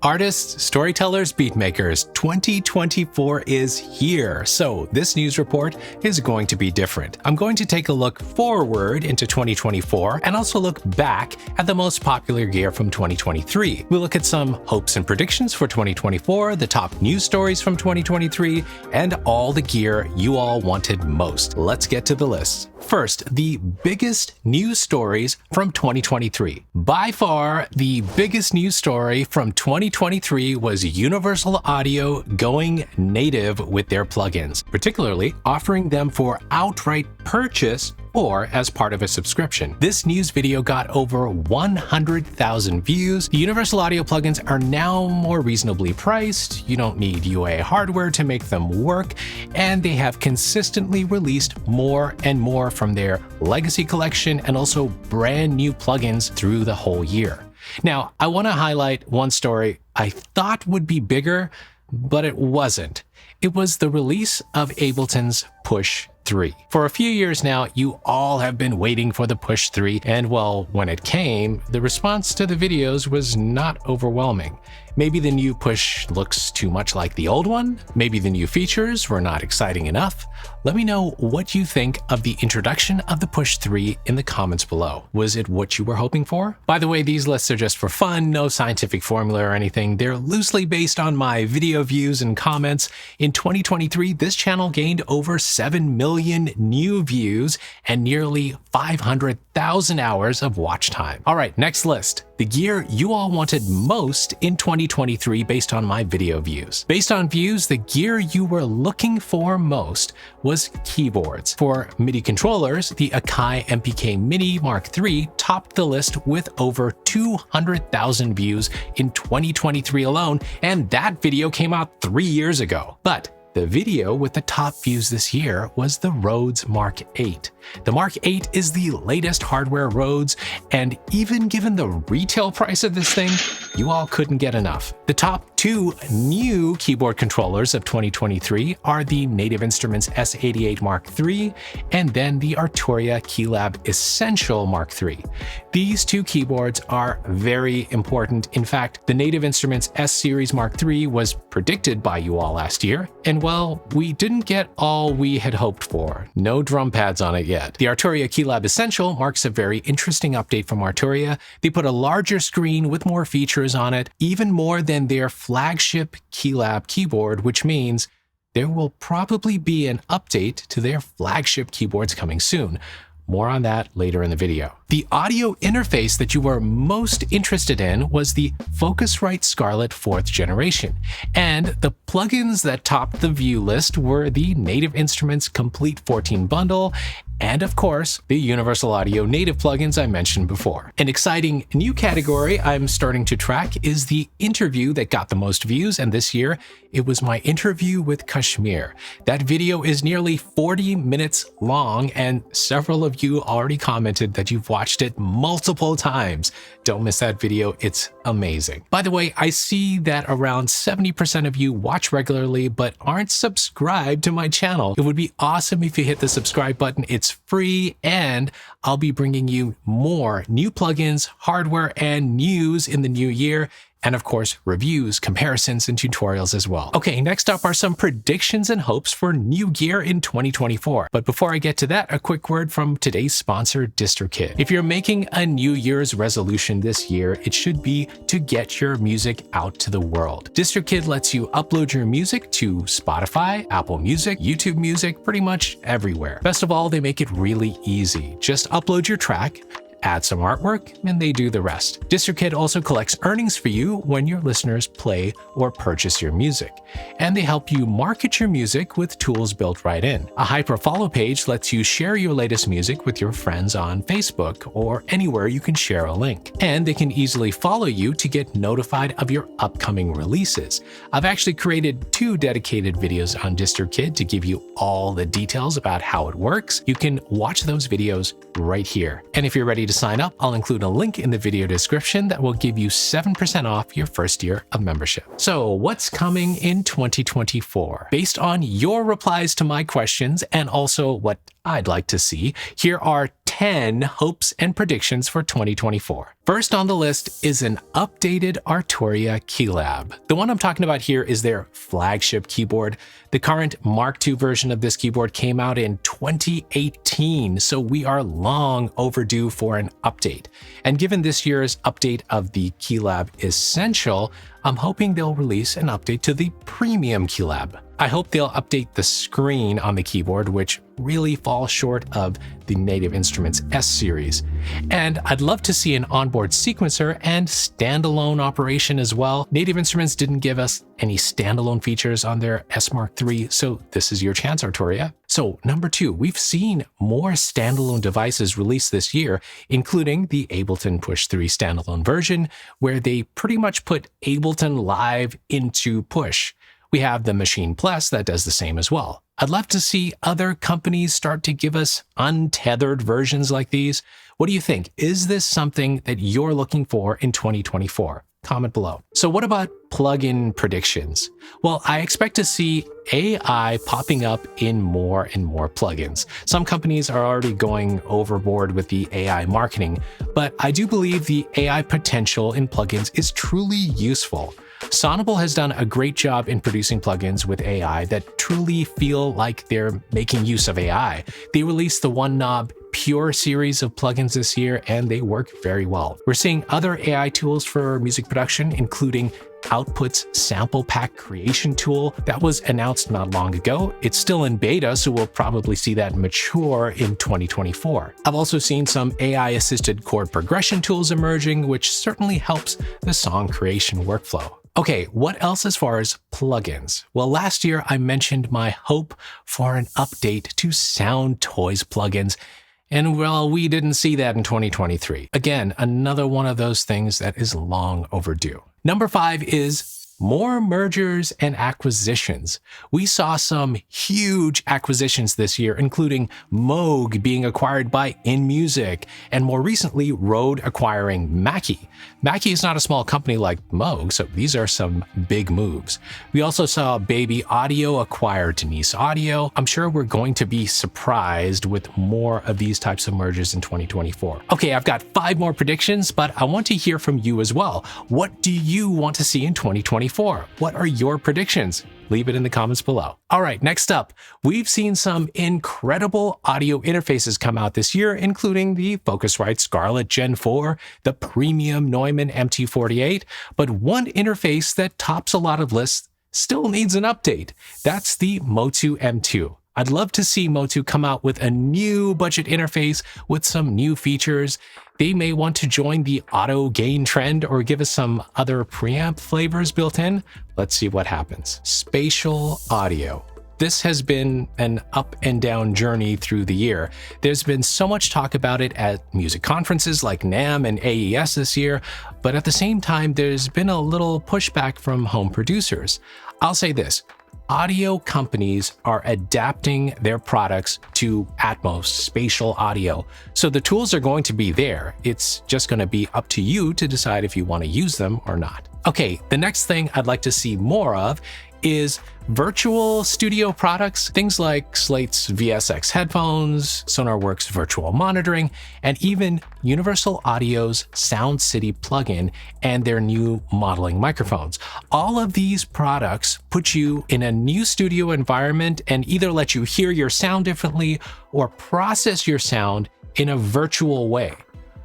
Artists, storytellers, beatmakers, 2024 is here. So this news report is going to be different. I'm going to take a look forward into 2024 and also look back at the most popular gear from 2023. We'll look at some hopes and predictions for 2024, the top news stories from 2023, and all the gear you all wanted most. Let's get to the list. First, the biggest news stories from 2023. By far, the biggest news story from 2023 was Universal Audio going native with their plugins, particularly offering them for outright purchase or as part of a subscription. This news video got over 100,000 views. The Universal Audio plugins are now more reasonably priced. You don't need UA hardware to make them work, and they have consistently released more and more from their legacy collection and also brand new plugins through the whole year. Now, I want to highlight one story I thought would be bigger, but it wasn't. It was the release of Ableton's Push 3. For a few years now, you all have been waiting for the Push 3, and well, when it came, the response to the videos was not overwhelming. Maybe the new Push looks too much like the old one. Maybe the new features were not exciting enough. Let me know what you think of the introduction of the Push 3 in the comments below. Was it what you were hoping for? By the way, these lists are just for fun, no scientific formula or anything. They're loosely based on my video views and comments. In 2023, this channel gained over 7 million new views and nearly 500,000 hours of watch time. All right, next list. The gear you all wanted most in 2023 based on my video views. Based on views, the gear you were looking for most was keyboards. For MIDI controllers, the Akai MPK Mini Mark III topped the list with over 200,000 views in 2023 alone, and that video came out 3 years ago. But the video with the top views this year was the Rhodes Mark 8. The Mark 8 is the latest hardware Rhodes, and even given the retail price of this thing, you all couldn't get enough. The top two new keyboard controllers of 2023 are the Native Instruments S88 Mark III and then the Arturia Keylab Essential Mark III. These two keyboards are very important. In fact, the Native Instruments S-Series Mark III was predicted by you all last year, and well, we didn't get all we had hoped for. No drum pads on it yet. The Arturia Keylab Essential marks a very interesting update from Arturia. They put a larger screen with more features on it, even more than their flagship Keylab keyboard, which means there will probably be an update to their flagship keyboards coming soon. More on that later in the video. The audio interface that you were most interested in was the Focusrite Scarlett 4th generation, and the plugins that topped the view list were the Native Instruments Complete 14 bundle and, of course, the Universal Audio native plugins I mentioned before. An exciting new category I'm starting to track is the interview that got the most views, and this year it was my interview with Kashmir. That video is nearly 40 minutes long, and several of you already commented that you've watched it multiple times. Don't miss that video, it's amazing. By the way, I see that around 70% of you watch regularly but aren't subscribed to my channel. It would be awesome if you hit the subscribe button. It's free, and I'll be bringing you more new plugins, hardware, and news in the new year. And of course, reviews, comparisons, and tutorials as well. Okay, next up are some predictions and hopes for new gear in 2024. But before I get to that, a quick word from today's sponsor, DistroKid. If you're making a New Year's resolution this year, it should be to get your music out to the world. DistroKid lets you upload your music to Spotify, Apple Music, YouTube Music, pretty much everywhere. Best of all, they make it really easy. Just upload your track, add some artwork, and they do the rest. DistroKid also collects earnings for you when your listeners play or purchase your music. And they help you market your music with tools built right in. A hyperfollow page lets you share your latest music with your friends on Facebook or anywhere you can share a link. And they can easily follow you to get notified of your upcoming releases. I've actually created 2 dedicated videos on DistroKid to give you all the details about how it works. You can watch those videos right here. And if you're ready to sign up, I'll include a link in the video description that will give you 7% off your first year of membership. So what's coming in 2024? Based on your replies to my questions and also what I'd like to see, here are 10 10 hopes and predictions for 2024. First on the list is an updated Arturia Keylab. The one I'm talking about here is their flagship keyboard. The current Mark II version of this keyboard came out in 2018, so we are long overdue for an update. And given this year's update of the Keylab Essential, I'm hoping they'll release an update to the Premium Keylab. I hope they'll update the screen on the keyboard, which really falls short of the Native Instruments S series. And I'd love to see an onboard sequencer and standalone operation as well. Native Instruments didn't give us any standalone features on their S Mark III, so this is your chance, Arturia. So number 2, we've seen more standalone devices released this year, including the Ableton Push 3 standalone version, where they pretty much put Ableton Live into Push. We have the Machine Plus that does the same as well. I'd love to see other companies start to give us untethered versions like these. What do you think? Is this something that you're looking for in 2024? Comment below. So what about plugin predictions? Well, I expect to see AI popping up in more and more plugins. Some companies are already going overboard with the AI marketing, but I do believe the AI potential in plugins is truly useful. Sonable has done a great job in producing plugins with AI that truly feel like they're making use of AI. They released the One Knob Pure series of plugins this year, and they work very well. We're seeing other AI tools for music production, including Output's Sample Pack Creation tool that was announced not long ago. It's still in beta, so we'll probably see that mature in 2024. I've also seen some AI-assisted chord progression tools emerging, which certainly helps the song creation workflow. Okay, what else as far as plugins? Well, last year I mentioned my hope for an update to Sound Toys plugins, and well, we didn't see that in 2023. Again, another one of those things that is long overdue. Number 5 is more mergers and acquisitions. We saw some huge acquisitions this year, including Moog being acquired by InMusic, and more recently, Rode acquiring Mackie. Mackie is not a small company like Moog, so these are some big moves. We also saw Baby Audio acquire Denise Audio. I'm sure we're going to be surprised with more of these types of mergers in 2024. Okay, I've got 5 more predictions, but I want to hear from you as well. What do you want to see in 2024? What are your predictions? Leave it in the comments below. All right, next up, we've seen some incredible audio interfaces come out this year, including the Focusrite Scarlett Gen 4, the premium Neumann MT48, but one interface that tops a lot of lists still needs an update. That's the Motu M2. I'd love to see Motu come out with a new budget interface with some new features. They may want to join the auto gain trend or give us some other preamp flavors built in. Let's see what happens. Spatial audio. This has been an up and down journey through the year. There's been so much talk about it at music conferences like NAMM and AES this year, but at the same time, there's been a little pushback from home producers. I'll say this. Audio companies are adapting their products to Atmos, spatial audio. So the tools are going to be there. It's just going to be up to you to decide if you want to use them or not. Okay, the next thing I'd like to see more of is virtual studio products, things like Slate's VSX headphones, SonarWorks virtual monitoring, and even Universal Audio's Sound City plugin and their new modeling microphones. All of these products put you in a new studio environment and either let you hear your sound differently or process your sound in a virtual way.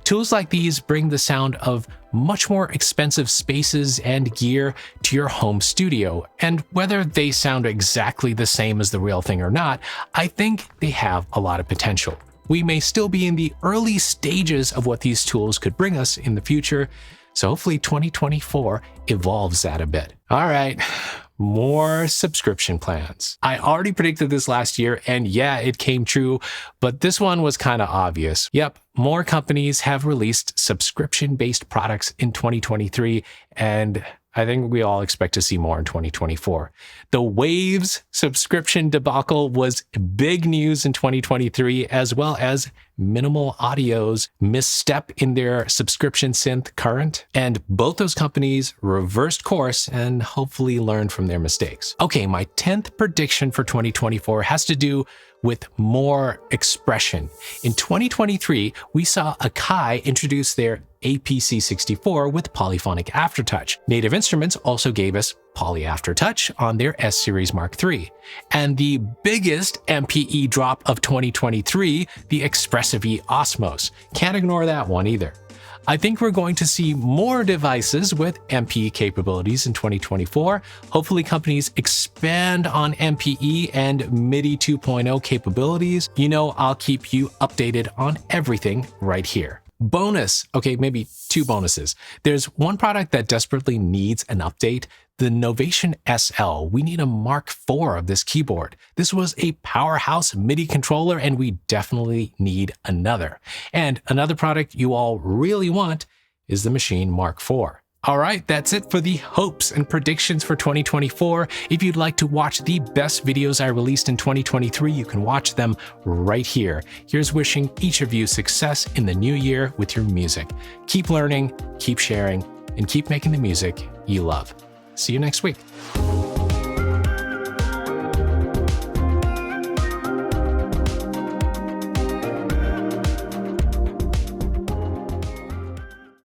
Tools like these bring the sound of much more expensive spaces and gear to your home studio, and whether they sound exactly the same as the real thing or not, I think they have a lot of potential. We may still be in the early stages of what these tools could bring us in the future, so hopefully 2024 evolves that a bit. All right. More subscription plans. I already predicted this last year, and yeah, it came true, but this one was kind of obvious. Yep, more companies have released subscription-based products in 2023, and I think we all expect to see more in 2024. The Waves subscription debacle was big news in 2023, as well as Minimal Audio's misstep in their subscription synth Current. And both those companies reversed course and hopefully learned from their mistakes. Okay, my 10th prediction for 2024 has to do with more expression. In 2023, we saw Akai introduce their APC64 with polyphonic aftertouch. Native Instruments also gave us Poly Aftertouch on their S-Series Mark III. And the biggest MPE drop of 2023, the Expressive E Osmos. Can't ignore that one either. I think we're going to see more devices with MPE capabilities in 2024. Hopefully companies expand on MPE and MIDI 2.0 capabilities. You know, I'll keep you updated on everything right here. Bonus, okay, maybe two bonuses. There's one product that desperately needs an update, the Novation SL. We need a Mark IV of this keyboard. This was a powerhouse MIDI controller, and we definitely need another. And another product you all really want is the Machine Mark IV. All right, that's it for the hopes and predictions for 2024. If you'd like to watch the best videos I released in 2023, you can watch them right here. Here's wishing each of you success in the new year with your music. Keep learning, keep sharing, and keep making the music you love. See you next week.